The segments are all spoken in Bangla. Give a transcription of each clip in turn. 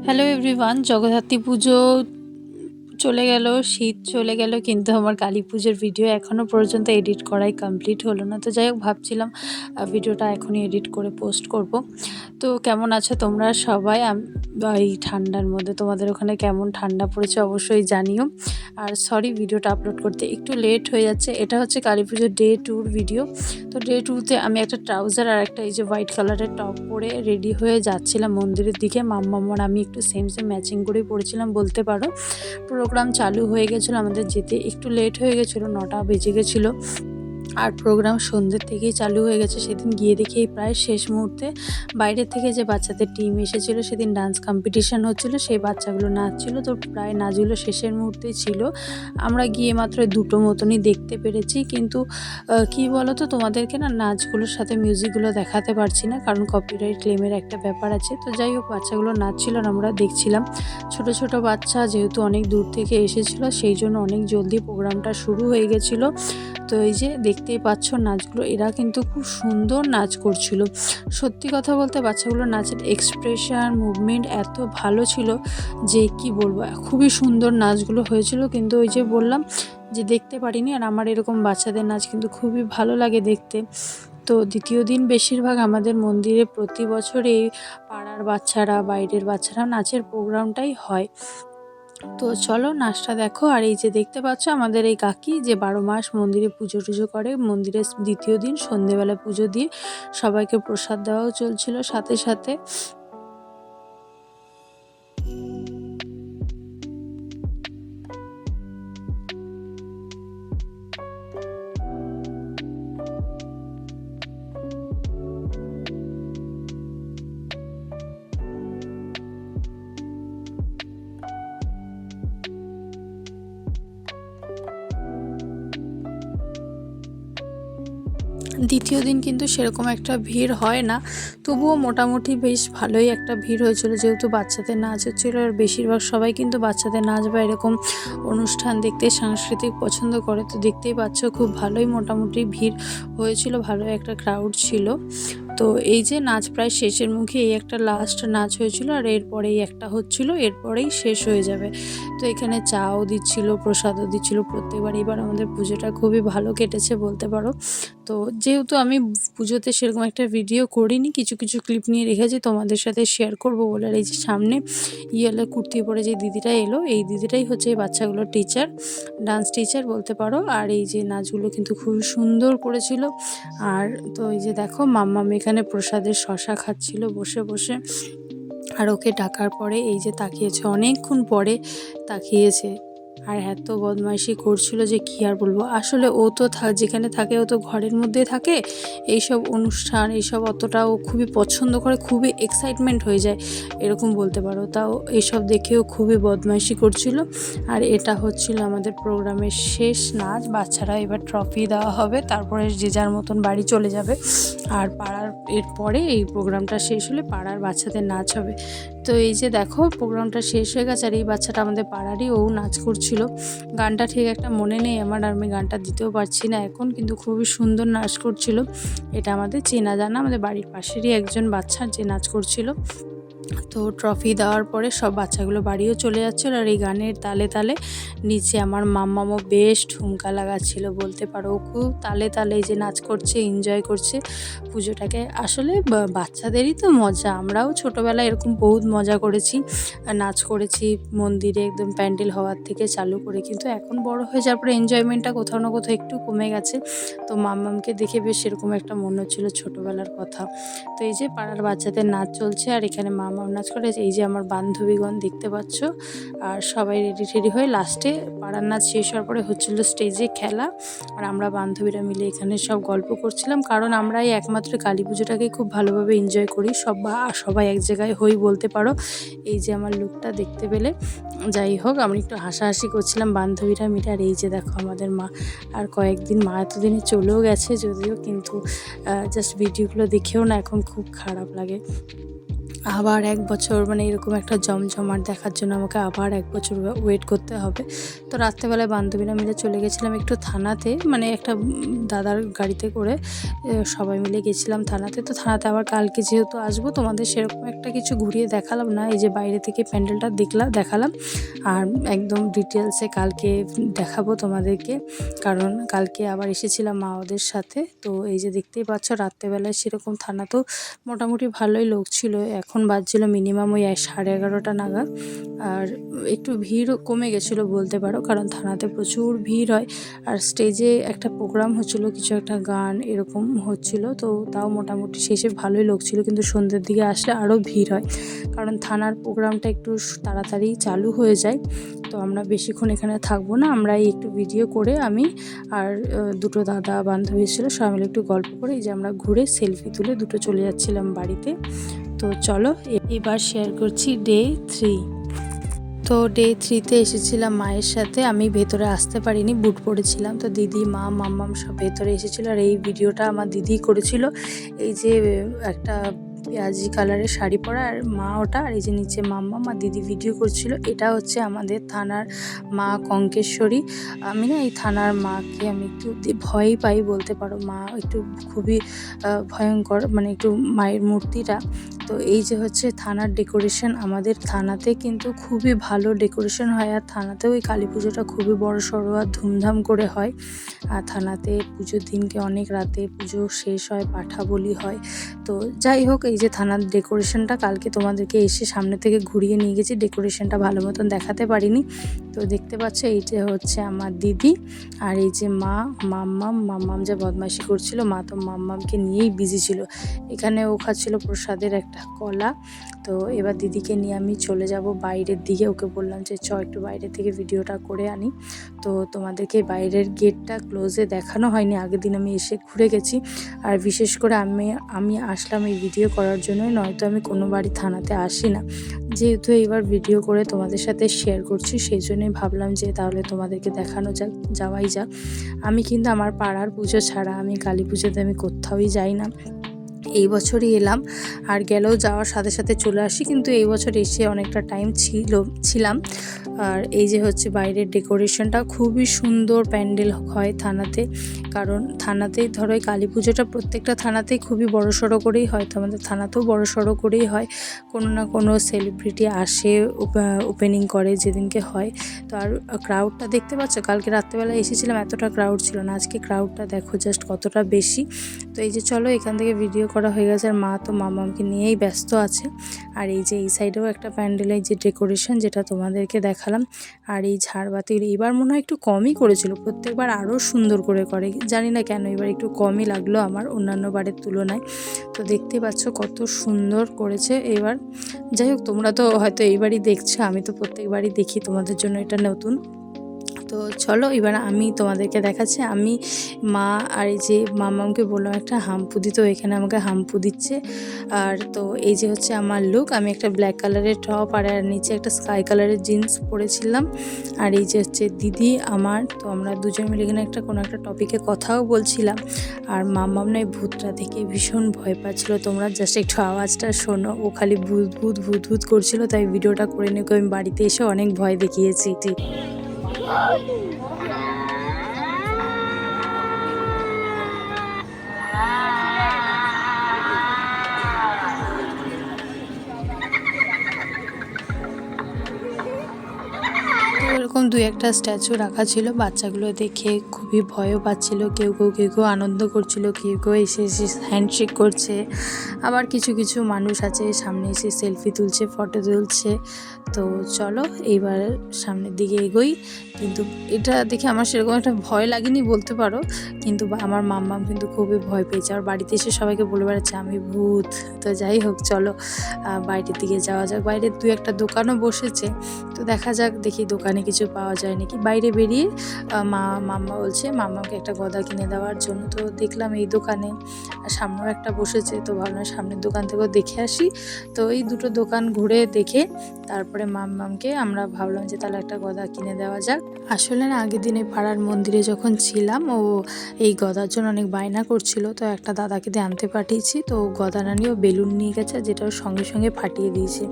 হ্যালো এভরিওয়ান, জগদ্ধাত্রী পুজো চলে গেল, শীত চলে গেল, কিন্তু আমার কালী পুজোর ভিডিও এখনও পর্যন্ত এডিট করাই কমপ্লিট হলো না। তো যাই হোক, ভাবছিলাম ভিডিওটা এখনই এডিট করে পোস্ট করব। তো কেমন আছো তোমরা সবাই? এই ঠান্ডার মধ্যে তোমাদের ওখানে কেমন ঠান্ডা পড়েছে অবশ্যই জানিও। আর সরি, ভিডিওটা আপলোড করতে একটু লেট হয়ে যাচ্ছে। এটা হচ্ছে কালী পুজোর ডে 2 ভিডিও। তো ডে 2তে আমি একটা ট্রাউজার আর একটা এই যে হোয়াইট কালারের টপ পরে রেডি হয়ে যাচ্ছিলাম মন্দিরের দিকে। মাম্মাম আমি একটু সেম ম্যাচিং করেই পড়েছিলাম বলতে পারো। প্রোগ্রাম চালু হয়ে গেছিলো, আমাদের যেতে একটু লেট হয়ে গেছিলো, 9টা বেজে গেছিলো। আর প্রোগ্রাম সন্ধ্যের থেকেই চালু হয়ে গেছে। সেদিন গিয়ে দেখি প্রায় শেষ মুহূর্তে বাইরের থেকে যে বাচ্চাদের টিম এসেছিলো, সেদিন ডান্স কম্পিটিশান হচ্ছিলো, সেই বাচ্চাগুলো নাচছিলো। তো প্রায় নাচগুলো শেষের মুহূর্তেই ছিল। আমরা গিয়ে মাত্র 2টো মতনই দেখতে পেরেছি। কিন্তু কি বলো তো, তোমাদেরকে না নাচগুলোর সাথে মিউজিকগুলো দেখাতে পারছি না, কারণ কপিরাইট ক্লেমের একটা ব্যাপার আছে। তো যাই হোক, বাচ্চাগুলো নাচছিল আর আমরা দেখছিলাম। ছোট ছোট বাচ্চা যেহেতু অনেক দূর থেকে এসেছিলো, সেই জন্য অনেক জলদি প্রোগ্রামটা শুরু হয়ে গেছিলো। তো এই যে দেখতেই পাচ্ছ নাচগুলো, এরা কিন্তু খুব সুন্দর নাচ করছিল। সত্যি কথা বলতে বাচ্চাগুলোর নাচের এক্সপ্রেশন, মুভমেন্ট এত ভালো ছিল যে কি বলবো, খুবই সুন্দর নাচগুলো হয়েছিল। কিন্তু ওই যে বললাম যে দেখতে পারিনি। আর আমার এরকম বাচ্চাদের নাচ কিন্তু খুবই ভালো লাগে দেখতে। তো দ্বিতীয় দিন বেশিরভাগ আমাদের মন্দিরে প্রতি বছর এই পাড়ার বাচ্চারা, বাইরের বাচ্চারা নাচের প্রোগ্রামটাই হয়। তো চলো নাচটা দেখো। আর এই যে দেখতে পাচ্ছ আমাদের এই কাকি যে 12 মাস মন্দিরে পুজো টুজো করে, মন্দিরের দ্বিতীয় দিন সন্ধেবেলা পুজো দিয়ে সবাইকে প্রসাদ দেওয়াও চলছিল সাথে সাথে। দ্বিতীয় দিন কিন্তু সেরকম একটা ভিড় হয় না, তবুও মোটামুটি বেশ ভালোই একটা ভিড় হয়েছিল, যেহেতু বাচ্চাদের নাচ হচ্ছিলো। আর বেশিরভাগ সবাই কিন্তু বাচ্চাদের নাচ বা এরকম অনুষ্ঠান দেখতে, সাংস্কৃতিক পছন্দ করে। তো দেখতেই পাচ্ছ খুব ভালোই মোটামুটি ভিড় হয়েছিল, ভালো একটা ক্রাউড ছিল। তো এই যে নাচ প্রায় শেষের মুখে, এই একটা লাস্ট নাচ হয়েছিল, আর এরপরেই একটা হচ্ছিল, এরপরেই শেষ হয়ে যাবে। তো এখানে চাও দিচ্ছিল, প্রসাদও দিচ্ছিল প্রত্যেকবার। এবার আমাদের পুজোটা খুবই ভালো কেটেছে বলতে পারো। তো যেহেতু আমি পুজোতে সেরকম একটা ভিডিও করিনি, কিছু কিছু ক্লিপ নিয়ে রেখেছি তোমাদের সাথে শেয়ার করব বলে। আর এই যে সামনে ইয়েলো কুর্তি পরে যে দিদিটা এলো, এই দিদিটাই হচ্ছে এই বাচ্চাগুলোর টিচার, ডান্স টিচার বলতে পারো। আর এই যে নাচগুলো কিন্তু খুব সুন্দর করেছিল। আর তো এই যে দেখো মাম্মাম এখানে প্রসাদের শশা খাচ্ছিল বসে বসে। আর ওকে ডাকার পরে এই যে তাকিয়েছে, অনেকক্ষণ পরে তাকিয়েছে। আর এত বদমাইশি করছিল যে কি আর বলবো। আসলে ও তো যেখানে থাকে, ও তো ঘরের মধ্যে থাকে। এইসব অনুষ্ঠান এইসব অতটা ও খুবই পছন্দ করে, খুবই এক্সাইটমেন্ট হয়ে যায় এরকম বলতে পারো। তাও এইসব দেখেও খুবই বদমাইশি করছিল। আর এটা হচ্ছিল আমাদের প্রোগ্রামের শেষ নাচ। বাচ্চারা এবার ট্রফি দেওয়া হবে, তারপরে যে যার মতন বাড়ি চলে যাবে। আর পাড়ার এরপরে এই প্রোগ্রামটা শেষ হলে পাড়ার বাচ্চাদের নাচ হবে। তো এই যে দেখো প্রোগ্রামটা শেষ হয়ে গেছে, আর এই বাচ্চাটা আমাদের পাড়ারই, ও নাচ করছিল। গানটা ঠিক একটা মনে নেই আমার, আর আমি গানটা দিতেও পারছি না এখন, কিন্তু খুবই সুন্দর নাচ করছিল। এটা আমাদের চেনা জানা, আমাদের বাড়ির পাশেরই একজন বাচ্চা যে নাচ করছিল। তো ট্রফি দেওয়ার পরে সব বাচ্চাগুলো বাড়িও চলে যাচ্ছিলো। আর এই গানের তালে তালে নিচে আমার মাম্মামও বেশ ঠুমকা লাগাচ্ছিল বলতে পারো। খুব তালে তালে যে নাচ করছে, এনজয় করছে পুজোটাকে। আসলে বাচ্চাদেরই তো মজা, আমরাও ছোটোবেলায় এরকম বহুত মজা করেছি, নাচ করেছি মন্দিরে একদম প্যান্ডেল হওয়ার থেকে চালু করে। কিন্তু এখন বড় হয়ে যাওয়ার পরে এনজয়মেন্টটা কোথাও না কোথাও একটু কমে গেছে। তো মাম্মামকে দেখে বেশ সেরকম একটা মনে হচ্ছিলো ছোটোবেলার কথা। তো এই যে পাড়ার বাচ্চাদের নাচ চলছে, আর এখানে মামাও নাচ করে। এই যে আমার বান্ধবীগণ দেখতে পাচ্ছ, আর সবাই রেডি টেডি হয়ে লাস্টে পাড়ার নাচ শেষ হওয়ার পরে হচ্ছিল স্টেজে খেলা। আর আমরা বান্ধবীরা মিলে এখানে সব গল্প করছিলাম, কারণ আমরা এই একমাত্র কালী পুজোটাকে খুব ভালোভাবে এনজয় করি। সবাই এক জায়গায় হই বলতে পারো। এই যে আমার লুকটা দেখতে পেলে। যাই হোক, আমি একটু হাসাহাসি করছিলাম বান্ধবীরা মিলে। আর এই যে দেখো আমাদের মা, আর কয়েকদিন মা এতদিনে চলেও গেছে যদিও, কিন্তু জাস্ট ভিডিওগুলো দেখেও না এখন খুব খারাপ লাগে। আবার ১ বছর মানে এরকম একটা জমজমাট দেখার জন্য আমাকে আবার ১ বছর ওয়েট করতে হবে। তো রাত্রেবেলায় বান্ধবীরা মিলে চলে গেছিলাম একটু থানাতে, মানে একটা দাদার গাড়িতে করে সবাই মিলে গেছিলাম থানাতে। তো থানাতে আবার কালকে যেহেতু আসবো, তোমাদের সেরকম একটা কিছু ঘুরিয়ে দেখালাম না, এই যে বাইরে থেকে প্যান্ডেলটা দেখালাম। আর একদম ডিটেলসে কালকে দেখাবো তোমাদেরকে, কারণ কালকে আবার এসেছিলাম মা ওদের সাথে। তো এই যে দেখতেই পাচ্ছ রাত্রেবেলায় সেরকম থানাতেও মোটামুটি ভালোই লোক ছিল। এখন বাজছিল মিনিমাম ওই 11:30 নাগাদ। আর একটু ভিড়ও কমে গেছিলো বলতে পারো, কারণ থানাতে প্রচুর ভিড় হয়। আর স্টেজে একটা প্রোগ্রাম হচ্ছিলো, কিছু একটা গান এরকম হচ্ছিলো, তো তাও মোটামুটি শেষে ভালোই লোক ছিল। কিন্তু সন্ধ্যের দিকে আসলে আরও ভিড় হয়, কারণ থানার প্রোগ্রামটা একটু তাড়াতাড়ি চালু হয়ে যায়। তো আমরা বেশিক্ষণ এখানে থাকবো না, আমরা একটু ভিডিও করে আমি আর দুটো দাদা বান্ধবী ছিল সবাই মিলে একটু গল্প করে এই যে আমরা ঘুরে সেলফি তুলে দুটো চলে যাচ্ছিলাম বাড়িতে। তো চলো এবার শেয়ার করছি ডে 3। তো ডে 3তে এসেছিলাম মায়ের সাথে, আমি ভেতরে আসতে পারিনি, বুট পরেছিলাম। তো দিদি মা মাম্মাম সব ভেতরে এসেছিলো, আর এই ভিডিওটা আমার দিদি করেছিল। এই যে একটা পেঁয়াজি কালারের শাড়ি পরা আর মা ওটা, আর এই যে নিচে মাম্মা মা দিদি ভিডিও করছিল। এটা হচ্ছে আমাদের থানার মা কঙ্কেশ্বরী। আমি না এই থানার মাকে আমি একটু ভয়ই পাই বলতে পারো, মা একটু খুবই ভয়ঙ্কর, মানে একটু মায়ের মূর্তিটা। তো এই যে হচ্ছে থানার ডেকোরেশন, আমাদের থানাতে কিন্তু খুবই ভালো ডেকোরেশন হয়। আর থানাতেও ওই কালী পুজোটা খুবই বড় সড়ো আর ধুমধাম করে হয়। আর থানাতে পুজোর দিনকে অনেক রাতে পুজো শেষ হয়, পাঠা বলি হয়। তো যাই হোক, এই যে থানার ডেকোরেশনটা কালকে তোমাদেরকে এসে সামনে থেকে ঘুরিয়ে নিয়ে গেছি, ডেকোরেশনটা ভালো মতন দেখাতে পারিনি। তো দেখতে পাচ্ছ এই যে হচ্ছে আমার দিদি, আর এই যে মা মাম্মাম যে বদমাইশি করছিল, মা তো মাম্মামকে নিয়েই বিজি ছিল। এখানে ও খাচ্ছিল প্রসাদের একটা কলা। তো এবার দিদিকে নিয়ে আমি চলে যাব বাইরের দিকে, ওকে বললাম যে একটু বাইরে থেকে ভিডিওটা করে আনি। তো তোমাদেরকে বাইরের গেটটা ক্লোজে দেখানো হয়নি, আগের দিন আমি এসে ঘুরে গেছি। আর বিশেষ করে আমি আসলাম এই ভিডিও করার জন্যই, নয়তো আমি কোনো বাড়ি থানাতে আসি না। যেহেতু এইবার ভিডিও করে তোমাদের সাথে শেয়ার করছি, সেই জন্যই ভাবলাম যে তাহলে তোমাদেরকে দেখানো যাওয়াই যাক। আমি কিন্তু আমার পাড়ার পুজো ছাড়া আমি কালী পুজোতে আমি কোথাওই যাই না। এই বছরই এলাম, আর গেলেও যাওয়ার সাথে সাথে চলে আসি, কিন্তু এই বছর এসে অনেকটা টাইম ছিলাম। আর এই যে হচ্ছে বাইরের ডেকোরেশনটা খুবই সুন্দর প্যান্ডেল হয় থানাতে, কারণ থানাতেই ধরো এই কালী পুজোটা প্রত্যেকটা থানাতেই খুবই বড়সড় করেই হয়, তো আমাদের থানাতেও বড়সড় করেই হয়। কোনো না কোনো সেলিব্রিটি আসে, ওপেনিং করে যেদিনকে হয়। তো আর ক্রাউডটা দেখতে পাচ্ছ, কালকে রাত্রেবেলা এসেছিলাম এতটা ক্রাউড ছিল না, আজকে ক্রাউডটা দেখো জাস্ট কতটা বেশি। তো এই যে চলো এখান থেকে ভিডিও করা হয়ে গেছে, আর মা তো মামাকে নিয়েই ব্যস্ত আছে। আর এই যে এই সাইডেও একটা প্যান্ডেলের যে ডেকোরেশন যেটা তোমাদেরকে দেখালাম, আর এই ঝাড়বাতির এইবার মনে হয় একটু কমই করেছিল, প্রত্যেকবার আরও সুন্দর করে জানি না কেন এবার একটু কমই লাগলো আমার অন্যান্য বারের তুলনায়। তো দেখতে পাচ্ছ কত সুন্দর করেছে এবার। যাই হোক, তোমরা তো হয়তো এইবারই দেখছো, আমি তো প্রত্যেকবারই দেখি, তোমাদের জন্য এটা নতুন। তো চলো এবার আমি তোমাদেরকে দেখাচ্ছি, আমি মা আর এই যে মামাকে বললাম একটা হাম্পু দিতে, এখানে আমাকে হাম্পু দিচ্ছে। আর তো এই যে হচ্ছে আমার লুক, আমি একটা ব্ল্যাক কালারের টপ আর নিচে একটা স্কাই কালারের জিন্স পরেছিলাম। আর এই যে হচ্ছে দিদি আমার, তো আমরা দুজন মিলে এখানে কোনো একটা টপিকে কথাও বলছিলাম। আর মামাম না এই ভূতটা দেখে ভীষণ ভয় পাচ্ছিল, তোমরা জাস্ট একটু আওয়াজটা শোনো, ও খালি ভূত ভূত ভূত ভূত করছিল, তাই ভিডিওটা করে নিয়ে আমি বাড়িতে এসে অনেক ভয় দেখিয়েছি। এরকম 2-1টা স্ট্যাচু রাখা ছিল, বাচ্চাগুলো দেখে খুবই ভয়ও পাচ্ছিল, কেউ আনন্দ করছিল, কেউ এসে হ্যান্ডশেক করছে। আবার কিছু মানুষ আছে সামনে এসে সেলফি তুলছে, ফটো তুলছে। তো চলো এইবার সামনের দিকে এগোই। কিন্তু এটা দেখে আমার সেরকম একটা ভয় লাগেনি বলতে পারো, কিন্তু আমার মাম্মাম কিন্তু খুবই ভয় পেয়েছে, আর বাড়িতে এসে সবাইকে বলে বেড়াচ্ছে আমি ভূত। তো যাই হোক চলো বাইরের দিকে যাওয়া যাক, বাইরে 2-1টা দোকানও বসেছে, তো দেখা যাক দেখি দোকানে কিছু পাওয়া যায় নাকি। বাইরে বেরিয়ে মাম্মা বলছে মাম্মাকে একটা গদা কিনে দেওয়ার জন্য। তো দেখলাম এই দোকানে সামনেও একটা বসেছে, তো ভাবলাম সামনের দোকান থেকেও দেখে আসি। তো এই দুটো দোকান ঘুরে দেখে তারপরে মামকে আমরা ভাবলাম যে তাহলে একটা গদা কিনে দেওয়া যাক। আসলে না আগের দিনে পাড়ার মন্দিরে যখন ছিলাম ও এই গদার জন্য অনেক বায়না করছিল, তো একটা দাদাকে দিয়ে আনতে পাঠিয়েছি, তো গদা না নিয়েও বেলুন নিয়ে গেছে যেটা সঙ্গে সঙ্গে ফাটিয়ে দিয়েছে।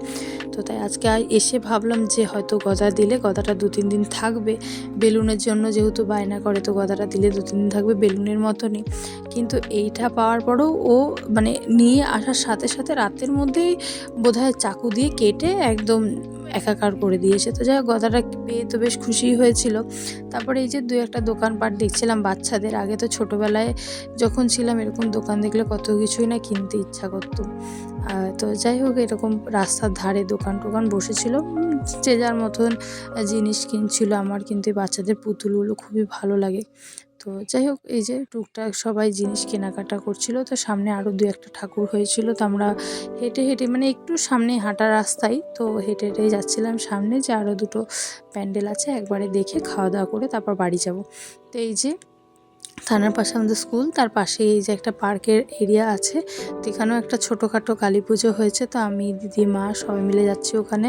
তো তাই আজকে এসে ভাবলাম যে হয়তো গদা দিলে গদাটা 2-3 দিন থাকবে, বেলুনের জন্য যেহেতু বায়না করে, তো গদাটা দিলে 2-3 দিন থাকবে বেলুনের মতনই। কিন্তু এইটা পাওয়ার পরেও ও মানে নিয়ে আসার সাথে সাথে রাতের মধ্যেই বোধহয় চাকু দিয়ে কেটে একদম একাকার করে দিয়েছে। তো যাই হোক গদাটা পেয়ে তো বেশ খুশি হয়েছিল। তারপরে এই যে 2-একটা দোকানপাট দেখছিলাম বাচ্চাদের। আগে তো ছোটোবেলায় যখন ছিলাম এরকম দোকান দেখলে কত কিছুই না কিনতে ইচ্ছা করতো। তো যাই হোক এরকম রাস্তার ধারে দোকান টোকান বসেছিল, যে যার মতন জিনিস কিনছিল। আমার কিন্তু এই বাচ্চাদের পুতুলগুলো খুবই ভালো লাগে। তো যাই হোক এই যে টুকটাক সবাই জিনিস কেনাকাটা করছিল। তো সামনে আরও 2-একটা ঠাকুর হয়েছিল, তো আমরা হেঁটে হেঁটে মানে একটু সামনে হাঁটা রাস্তায়, তো হেঁটে হেঁটেই যাচ্ছিলাম সামনে যে আরও 2টো প্যান্ডেল আছে, একবারে দেখে খাওয়া দাওয়া করে তারপর বাড়ি যাব। তো এই যে থানার পাশে আমাদের স্কুল, তার পাশে এই যে একটা পার্কের এরিয়া আছে, তো এখানেও একটা ছোটোখাটো কালী পুজো হয়েছে। তো আমি দিদি মা সবাই মিলে যাচ্ছি ওখানে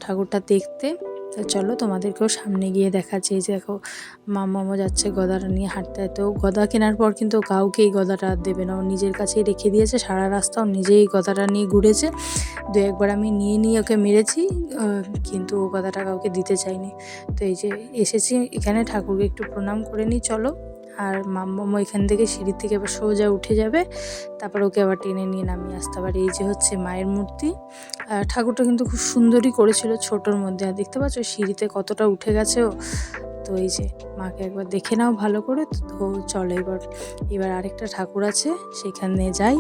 ঠাকুরটা দেখতে। তো চলো তোমাদেরকেও সামনে গিয়ে দেখাচ্ছি। এই যে দেখো মাম্মামও যাচ্ছে গদাটা নিয়ে হাঁটতে। তো গদা কেনার পর কিন্তু কাউকে এই গদাটা দেবে না, ও নিজের কাছেই রেখে দিয়েছে। সারা রাস্তা ও নিজেই গদাটা নিয়ে ঘুরেছে। 2-একবার আমি নিয়ে ওকে মেরেছি, কিন্তু ও গদাটা কাউকে দিতে চাইনি। তো এই যে এসেছি এখানে, ঠাকুরকে একটু প্রণাম করে নিই চলো। আর মাম্মামও এখান থেকে সিঁড়ি থেকে আবার সোজা উঠে যাবে, তারপর ওকে আবার টেনে নিয়ে নামিয়ে আসতে পারে। এই যে হচ্ছে মায়ের মূর্তি। ঠাকুরটা কিন্তু খুব সুন্দরই করেছিল ছোটোর মধ্যে। আর দেখতে পাচ্ছ সিঁড়িতে কতটা উঠে গেছে ও। তো এই যে মাকে একবার দেখে নাও ভালো করে। তো চলো এবার আরেকটা ঠাকুর আছে সেখানে যাই।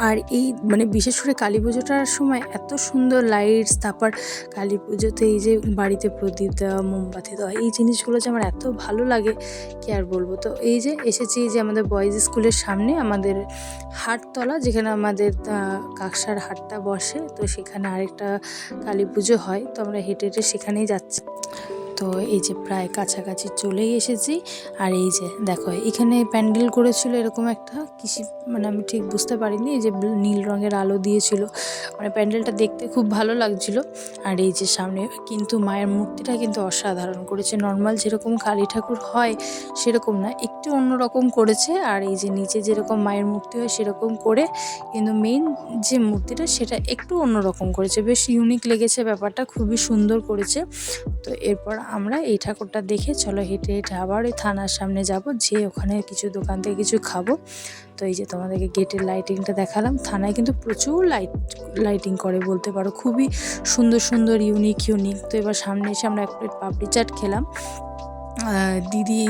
আর এই মানে বিশেষ করে কালী পুজোটার সময় এত সুন্দর লাইটস, তারপর কালী পুজোতে এই যে বাড়িতে প্রদীপ দেওয়া, মোমবাতি দেওয়া, এই জিনিসগুলো যে আমার এত ভালো লাগে কি আর বলবো। তো এই যে এসেছি যে আমাদের বয়েজ স্কুলের সামনে আমাদের হাটতলা, যেখানে আমাদের কাকসার হাটটা বসে, তো সেখানে আরেকটা কালী পুজো হয়। তো আমরা হেঁটে হেঁটে সেখানেই যাচ্ছি। তো এই যে প্রায় কাছাকাছি চলেই এসেছি। আর এই যে দেখো এখানে প্যান্ডেল করেছিল এরকম একটা কিসি, মানে আমি ঠিক বুঝতে পারিনি। এই যে নীল রঙের আলো দিয়েছিল, মানে প্যান্ডেলটা দেখতে খুব ভালো লাগছিল। আর এই যে সামনে কিন্তু মায়ের মূর্তিটা কিন্তু অসাধারণ করেছে। নর্মাল যেরকম কালী ঠাকুর হয় সেরকম না, একটু অন্যরকম করেছে। আর এই যে নিচে যেরকম মায়ের মূর্তি হয় সেরকম করে, কিন্তু মেইন যে মূর্তিটা সেটা একটু অন্যরকম করেছে। বেশ ইউনিক লেগেছে ব্যাপারটা, খুবই সুন্দর করেছে। তো এরপর আমরা এই ঠাকুরটা দেখে চলো হেঁটে হেঁটে আবার ওই থানার সামনে যাব, যে ওখানে কিছু দোকান থেকে কিছু খাবো। তো এই যে তোমাদেরকে গেটের লাইটিংটা দেখালাম। থানায় কিন্তু প্রচুর লাইটিং করে বলতে পারো, খুবই সুন্দর সুন্দর ইউনিক। তো এবার সামনে এসে আমরা এক প্লেট পাপড়ি চাট খেলাম। দিদি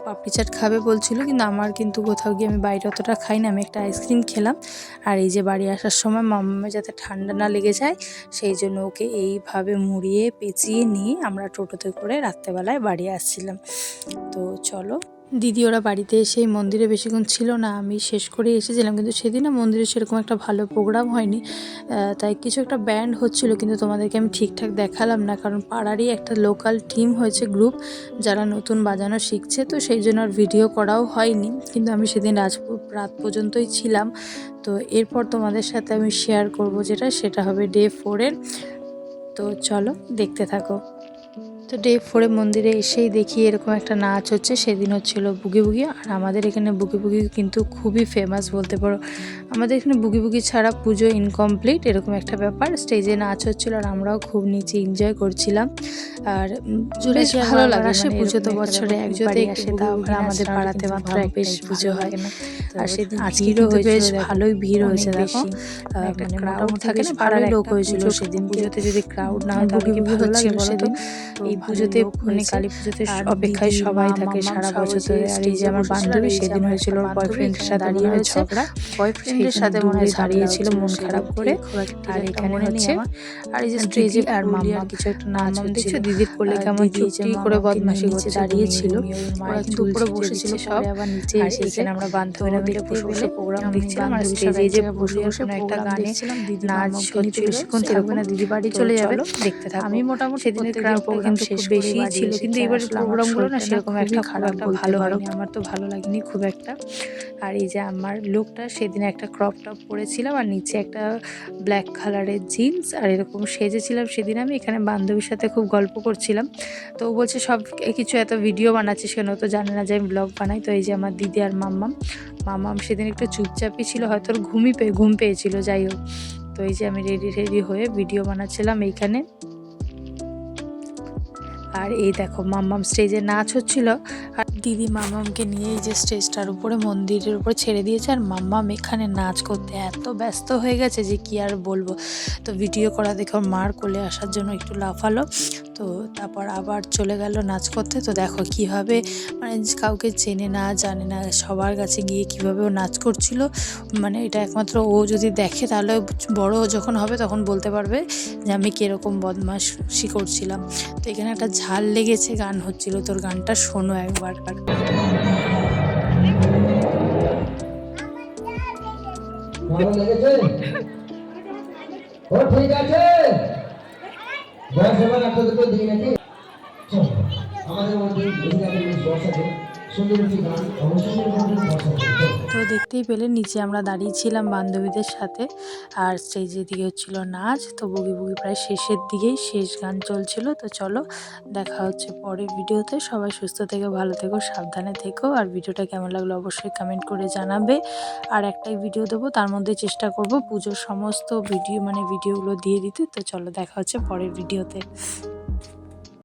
পাপড়ি চাট খাবে বলছিল, কিন্তু আমার কিন্তু কোথাও গিয়ে আমি বাইরে অতটা খাই না, আমি একটা আইসক্রিম খেলাম। আর এই যে বাড়ি আসার সময় মাম্মামের যাতে ঠান্ডা না লেগে যায় সেই জন্য ওকে এইভাবে মুড়িয়ে পেঁচিয়ে নিয়ে আমরা টোটোতে করে রাত্রেবেলায় বাড়ি আসছিলাম। তো চলো দিদি ওরা বাড়িতে এসেই মন্দিরে বেশিক্ষণ ছিল না, আমি শেষ করে এসেছিলাম। কিন্তু সেদিনও মন্দিরে সেরকম একটা ভালো প্রোগ্রাম হয়নি, তাই কিছু একটা ব্যান্ড হচ্ছিলো, কিন্তু তোমাদেরকে আমি ঠিকঠাক দেখালাম না, কারণ পাড়ারই একটা লোকাল টিম হয়েছে, গ্রুপ, যারা নতুন বাজানো শিখছে। তো সেই জন্য আর ভিডিও করাও হয়নি, কিন্তু আমি সেদিন রাত পর্যন্তই ছিলাম। তো এরপর তোমাদের সাথে আমি শেয়ার করব সেটা হবে ডে 4-এর। তো চলো দেখতে থাকো। তো ডে 4-এ মন্দিরে এসেই দেখি এরকম একটা নাচ হচ্ছে। সেদিন হচ্ছিল বুগি বুগি। আর আমাদের এখানে বুগি বুগি কিন্তু খুবই ফেমাস বলতে পারো। আমাদের এখানে বুগি বুগি ছাড়া পুজো ইনকমপ্লিট, এরকম একটা ব্যাপার। স্টেজে নাচ হচ্ছিল আর আমরাও খুব নিচে এনজয় করছিলাম। আর বেশ ভালো লাগে, আসে পুজো তো বছরে একজোতে আসে, তাও আমাদের পাড়াতে মাত্র বেশ পুজো হয়। আর সেদিন আজকেরও বেশ ভালোই ভিড় হয়েছে, দেখো মানে ক্রাউড থাকে না, ভালোই লোক হয়েছিল সেদিন। পুজোতে যদি ক্রাউড না হয় তাহলে কি ভালো লাগে সেদিন। এই পুজোতে মানে কালী পুজোতে অপেক্ষায় সবাই থাকে সারা বছর ধরে। আর এই যে আমার বান্ধবী সেদিন হয়েছিল ওর বয়ফ্রেন্ডের সাথে মনে হয় ঝগড়া, বয়ফ্রেন্ডের সাথে মনে হয় দাঁড়িয়েছিল মন খারাপ করে। আর এখানে হচ্ছে আর এই যে স্টেজে আর মাম্মা কিছু একটা নাচ হচ্ছিল, দিদির কোলে কেমন চুপটি করে বদমাশি করছে দাঁড়িয়েছিল। ওরা কিন্তু উপরে বসেছিল সব, আবার নিচে এসে এখানে আমরা বান্ধবীরা মিলে বসে বসে প্রোগ্রাম দেখছিলাম। আর স্টেজে যে বসে বসে একটা গানে নাচ হচ্ছিল, বেশিক্ষণ থাকবে না, দিদি বাড়ি চলে যাবে। দেখতে থাকো। আমি মোটামুটি সেদিনের প্রোগ্রাম শেষ বেশিই ছিল, কিন্তু এবারের প্রোগ্রামগুলো না সেরকম একটা খুব একটা ভালো হয়নি, আমার তো ভালো লাগেনি খুব একটা। আর এই যে আমার লুকটা, সেদিন একটা ক্রপ টপ পরেছিলাম আর নিচে একটা ব্ল্যাক কালারের জিন্স, আর এরকম সেজেছিলাম সেদিন আমি। এখানে বান্ধবীর সাথে খুব গল্প করছিলাম, তো ও বলছে সব কিছু এত ভিডিও বানাচ্ছিস কেন, তো জানে না যে আমি ব্লগ বানাই। তো এই যে আমার দিদি আর মাম্মাম, মাম্মাম সেদিন একটু চুপচাপই ছিল, হয়তো ওর ঘুম পেয়েছিল, যাই হোক। তো এই যে আমি রেডি হয়ে ভিডিও বানাচ্ছিলাম এইখানে। আর এই দেখো মাম্মাম স্টেজে নাচ হচ্ছিল, আর দিদি মাম্মামকে নিয়ে এই যে স্টেজটার উপরে মন্দিরের উপরে ছেড়ে দিয়েছে, আর মাম্মাম এখানে নাচ করতে এত ব্যস্ত হয়ে গেছে যে কি আর বলবো। তো ভিডিও করা দেখে ওর মার কোলে আসার জন্য একটু লাফালো, তো তারপর আবার চলে গেল নাচ করতে। তো দেখো কিভাবে, মানে কাউকে চেনে না জানে না, সবার কাছে গিয়ে কিভাবে ও নাচ করছিল। মানে এটা একমাত্র ও যদি দেখে, তাহলে বড় যখন হবে তখন বলতে পারবে যে আমি কীরকম বদমাশি করছিলাম। তো এখানে একটা ঝাল লেগেছে, গান হচ্ছিল, তোর গানটা শোনো একবার। ভালো লেগেছে? ও ঠিক আছে, বয়স এবার একটা দুটো দিই নাকি? আমাদের মধ্যে বর্ষাতে সুন্দর একটি গান অবশ্যই বর্ষাতে। তো দেখতেই পেলে নিচে আমরা দাঁড়িয়েছিলাম বান্ধবীদের সাথে, আর স্টেজের দিকে হচ্ছিল নাচ। তো বগি প্রায় শেষের দিকেই, শেষ গান চলছিল। তো চলো দেখা হচ্ছে পরের ভিডিওতে। সবাই সুস্থ থেকো, ভালো থেকো, সাবধানে থেকো। আর ভিডিওটা কেমন লাগলো অবশ্যই কমেন্ট করে জানাবে। আর একটাই ভিডিও দেবো, তার মধ্যে চেষ্টা করব পুজোর সমস্ত ভিডিওগুলো দিয়ে দিতে। তো চলো দেখা হচ্ছে পরের ভিডিওতে।